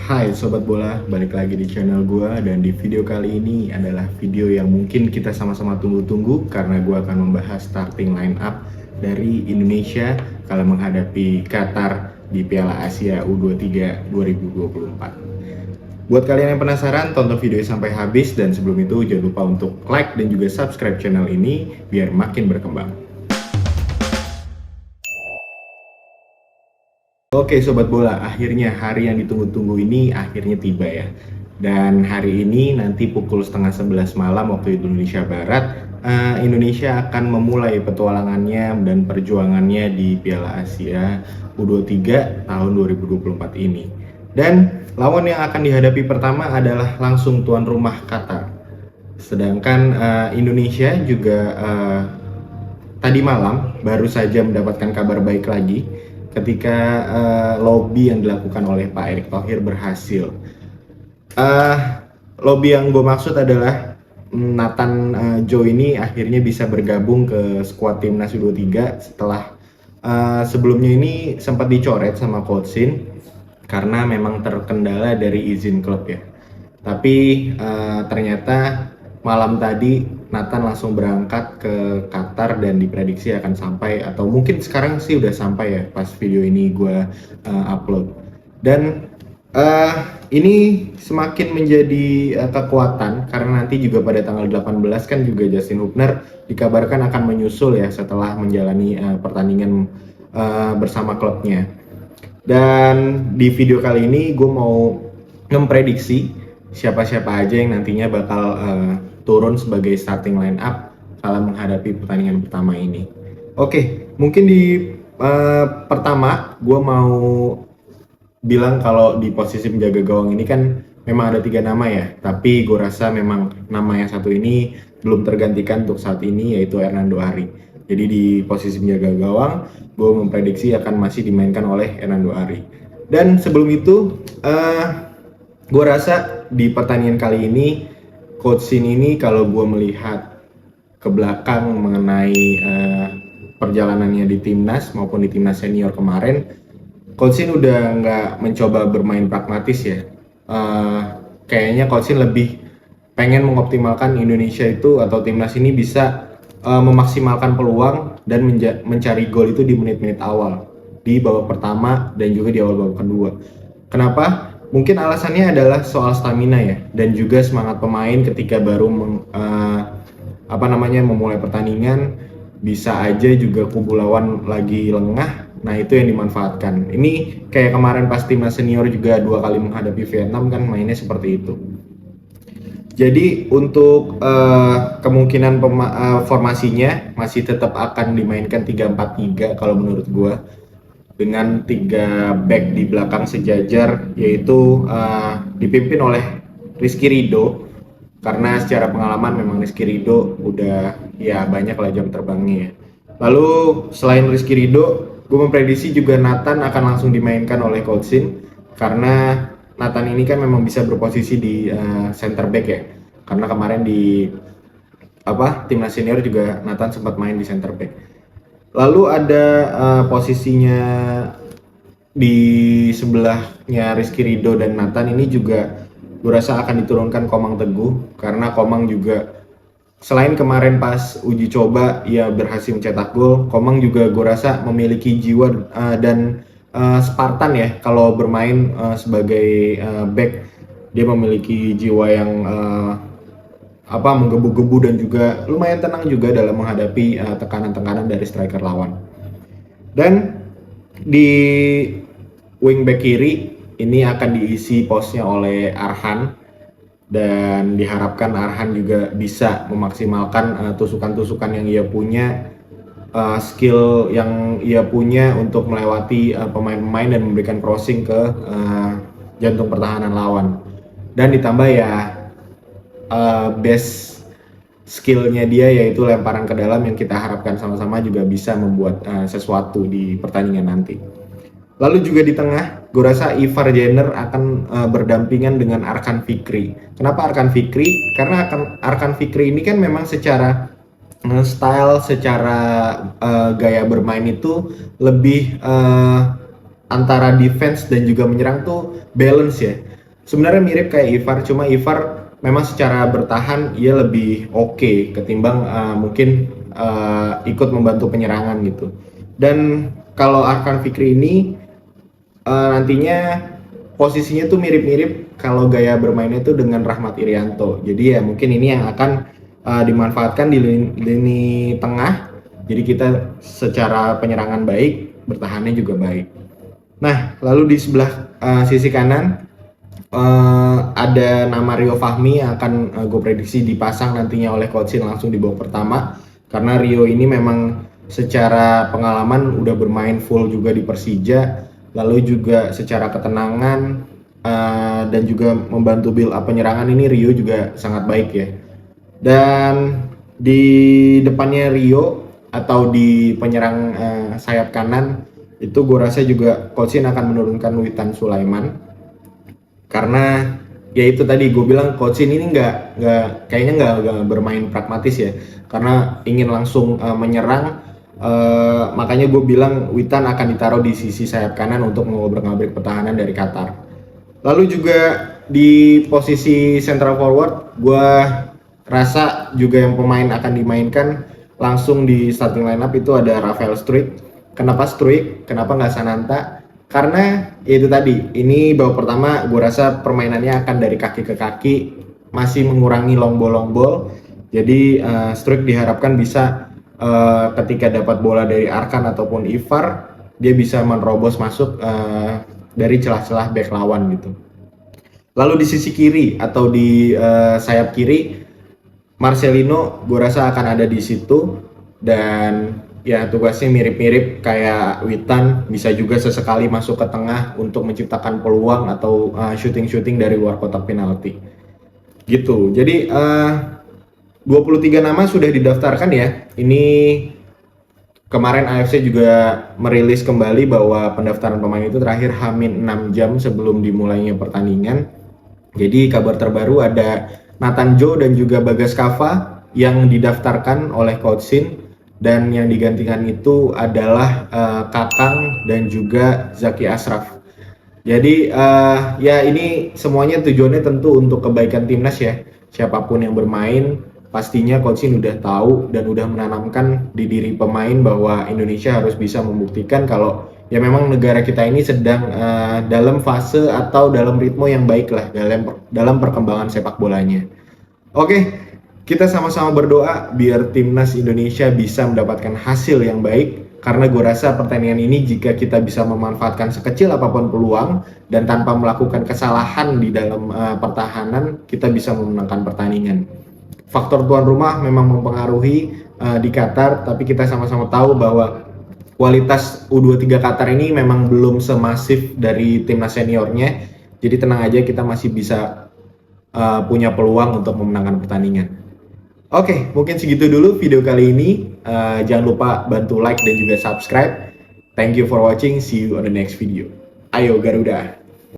Hai Sobat Bola, balik lagi di channel gua dan di video kali ini adalah video yang mungkin kita sama-sama tunggu-tunggu karena gua akan membahas starting line up dari Indonesia kalau menghadapi Qatar di Piala Asia U23 2024. Buat kalian yang penasaran, tonton video sampai habis dan sebelum itu jangan lupa untuk like dan juga subscribe channel ini biar makin berkembang. Oke Sobat Bola, akhirnya hari yang ditunggu-tunggu ini akhirnya tiba ya. Dan hari ini nanti pukul setengah 11 malam waktu Indonesia Barat, Indonesia akan memulai petualangannya dan perjuangannya di Piala Asia U23 tahun 2024 ini. Dan lawan yang akan dihadapi pertama adalah langsung tuan rumah Qatar. Sedangkan Indonesia juga tadi malam baru saja mendapatkan kabar baik lagi ketika lobby yang dilakukan oleh Pak Erick Thohir berhasil. Lobby yang gue maksud adalah Nathan Joe ini akhirnya bisa bergabung ke skuad timnas U23 setelah sebelumnya ini sempat dicoret sama Coach Shin karena memang terkendala dari izin klub ya. Tapi ternyata malam tadi Nathan langsung berangkat ke Qatar dan diprediksi akan sampai atau mungkin sekarang sih udah sampai ya pas video ini gue upload. Dan ini semakin menjadi kekuatan karena nanti juga pada tanggal 18 kan juga Justin Hubner dikabarkan akan menyusul ya setelah menjalani pertandingan bersama klubnya. Dan di video kali ini gue mau memprediksi siapa-siapa aja yang nantinya bakal turun sebagai starting line up kalau menghadapi pertandingan pertama ini. Oke, mungkin di pertama gue mau bilang kalau di posisi penjaga gawang ini kan memang ada 3 nama ya, tapi gue rasa memang nama yang satu ini belum tergantikan untuk saat ini yaitu Hernando Ari. Jadi di posisi penjaga gawang gue memprediksi akan masih dimainkan oleh Hernando Ari. Dan sebelum itu gue rasa di pertandingan kali ini Coach Shin ini kalau gue melihat ke belakang mengenai perjalanannya di timnas maupun di timnas senior kemarin, Coach Shin udah nggak mencoba bermain pragmatis ya. Kayaknya Coach Shin lebih pengen mengoptimalkan Indonesia itu atau timnas ini bisa memaksimalkan peluang dan mencari gol itu di menit-menit awal, di babak pertama dan juga di awal babak kedua. Kenapa? Mungkin alasannya adalah soal stamina ya, dan juga semangat pemain ketika baru memulai pertandingan. Bisa aja juga kubu lawan lagi lengah, nah itu yang dimanfaatkan. Ini kayak kemarin pas timnas senior juga 2 kali menghadapi Vietnam kan mainnya seperti itu. Jadi untuk kemungkinan formasinya masih tetap akan dimainkan 3-4-3 kalau menurut gue, dengan 3 back di belakang sejajar, yaitu dipimpin oleh Rizky Ridho, karena secara pengalaman memang Rizky Ridho udah ya banyak lah jam terbangnya ya. Lalu selain Rizky Ridho, gue memprediksi juga Nathan akan langsung dimainkan oleh Coach Shin, karena Nathan ini kan memang bisa berposisi di center back ya, karena kemarin di timnas senior juga Nathan sempat main di center back. Lalu ada posisinya di sebelahnya Rizky Ridho dan Nathan ini juga gue rasa akan diturunkan Komang Teguh, karena Komang juga selain kemarin pas uji coba ia berhasil mencetak gol, Komang juga gue rasa memiliki jiwa dan Spartan ya kalau bermain sebagai back. Dia memiliki jiwa yang menggebu-gebu dan juga lumayan tenang juga dalam menghadapi tekanan-tekanan dari striker lawan. Dan di wingback kiri ini akan diisi posnya oleh Arhan, dan diharapkan Arhan juga bisa memaksimalkan tusukan-tusukan yang ia punya, skill yang ia punya untuk melewati pemain-pemain dan memberikan crossing ke jantung pertahanan lawan. Dan ditambah ya best skillnya dia yaitu lemparan ke dalam, yang kita harapkan sama-sama juga bisa membuat sesuatu di pertandingan nanti. Lalu juga di tengah, gue rasa Ivar Jenner akan berdampingan dengan Arkan Fikri. Kenapa Arkan Fikri? Karena Arkan Fikri ini kan memang secara style, secara gaya bermain itu lebih antara defense dan juga menyerang tuh balance ya. sebenarnya mirip kayak Ivar, cuma Ivar memang secara bertahan ia lebih oke ketimbang mungkin ikut membantu penyerangan gitu. Dan kalau Arkan Fikri ini nantinya posisinya tuh mirip-mirip kalau gaya bermainnya tuh dengan Rahmat Irianto. Jadi ya mungkin ini yang akan dimanfaatkan di lini tengah. Jadi kita secara penyerangan baik, bertahannya juga baik. Nah, lalu di sebelah sisi kanan ada nama Rio Fahmi yang akan gue prediksi dipasang nantinya oleh Coach Shin langsung di babak pertama, karena Rio ini memang secara pengalaman udah bermain full juga di Persija, lalu juga secara ketenangan dan juga membantu build up penyerangan ini Rio juga sangat baik ya. Dan di depannya Rio atau di penyerang sayap kanan itu gue rasa juga Coach Shin akan menurunkan Witan Sulaiman, karena ya itu tadi gue bilang Coach Shin ini kayaknya nggak bermain pragmatis ya, karena ingin langsung menyerang, makanya gue bilang Witan akan ditaruh di sisi sayap kanan untuk mengobrak-ngabrik pertahanan dari Qatar. Lalu juga di posisi central forward gue rasa juga yang pemain akan dimainkan langsung di starting lineup itu ada Rafael Struijk. Kenapa Struijk? Kenapa nggak Sananta? Karena ya itu tadi, ini babak pertama gue rasa permainannya akan dari kaki ke kaki, masih mengurangi long ball. Jadi Struijk diharapkan bisa ketika dapat bola dari Arkan ataupun Ivar, dia bisa menerobos masuk dari celah-celah back lawan gitu. Lalu di sisi kiri atau di sayap kiri, Marcelino gue rasa akan ada di situ, dan ya tugasnya mirip-mirip kayak Witan, bisa juga sesekali masuk ke tengah untuk menciptakan peluang atau shooting dari luar kotak penalti gitu. Jadi 23 nama sudah didaftarkan ya. Ini kemarin AFC juga merilis kembali bahwa pendaftaran pemain itu terakhir H-6 jam sebelum dimulainya pertandingan. Jadi kabar terbaru ada Nathan Joe dan juga Bagas Kava yang didaftarkan oleh Coach Shin, dan yang digantikan itu adalah Kakang dan juga Zaki Ashraf. Jadi ya ini semuanya tujuannya tentu untuk kebaikan timnas ya. Siapapun yang bermain pastinya Coach Shin udah tahu dan udah menanamkan di diri pemain bahwa Indonesia harus bisa membuktikan kalau ya memang negara kita ini sedang dalam fase atau dalam ritme yang baik lah dalam perkembangan sepak bolanya. Oke, kita sama-sama berdoa biar timnas Indonesia bisa mendapatkan hasil yang baik, karena gue rasa pertandingan ini jika kita bisa memanfaatkan sekecil apapun peluang dan tanpa melakukan kesalahan di dalam pertahanan, kita bisa memenangkan pertandingan. Faktor tuan rumah memang mempengaruhi di Qatar, tapi kita sama-sama tahu bahwa kualitas U23 Qatar ini memang belum semasif dari timnas seniornya. Jadi tenang aja, kita masih bisa punya peluang untuk memenangkan pertandingan. Oke, mungkin segitu dulu video kali ini. Jangan lupa bantu like dan juga subscribe. Thank you for watching. See you on the next video. Ayo Garuda!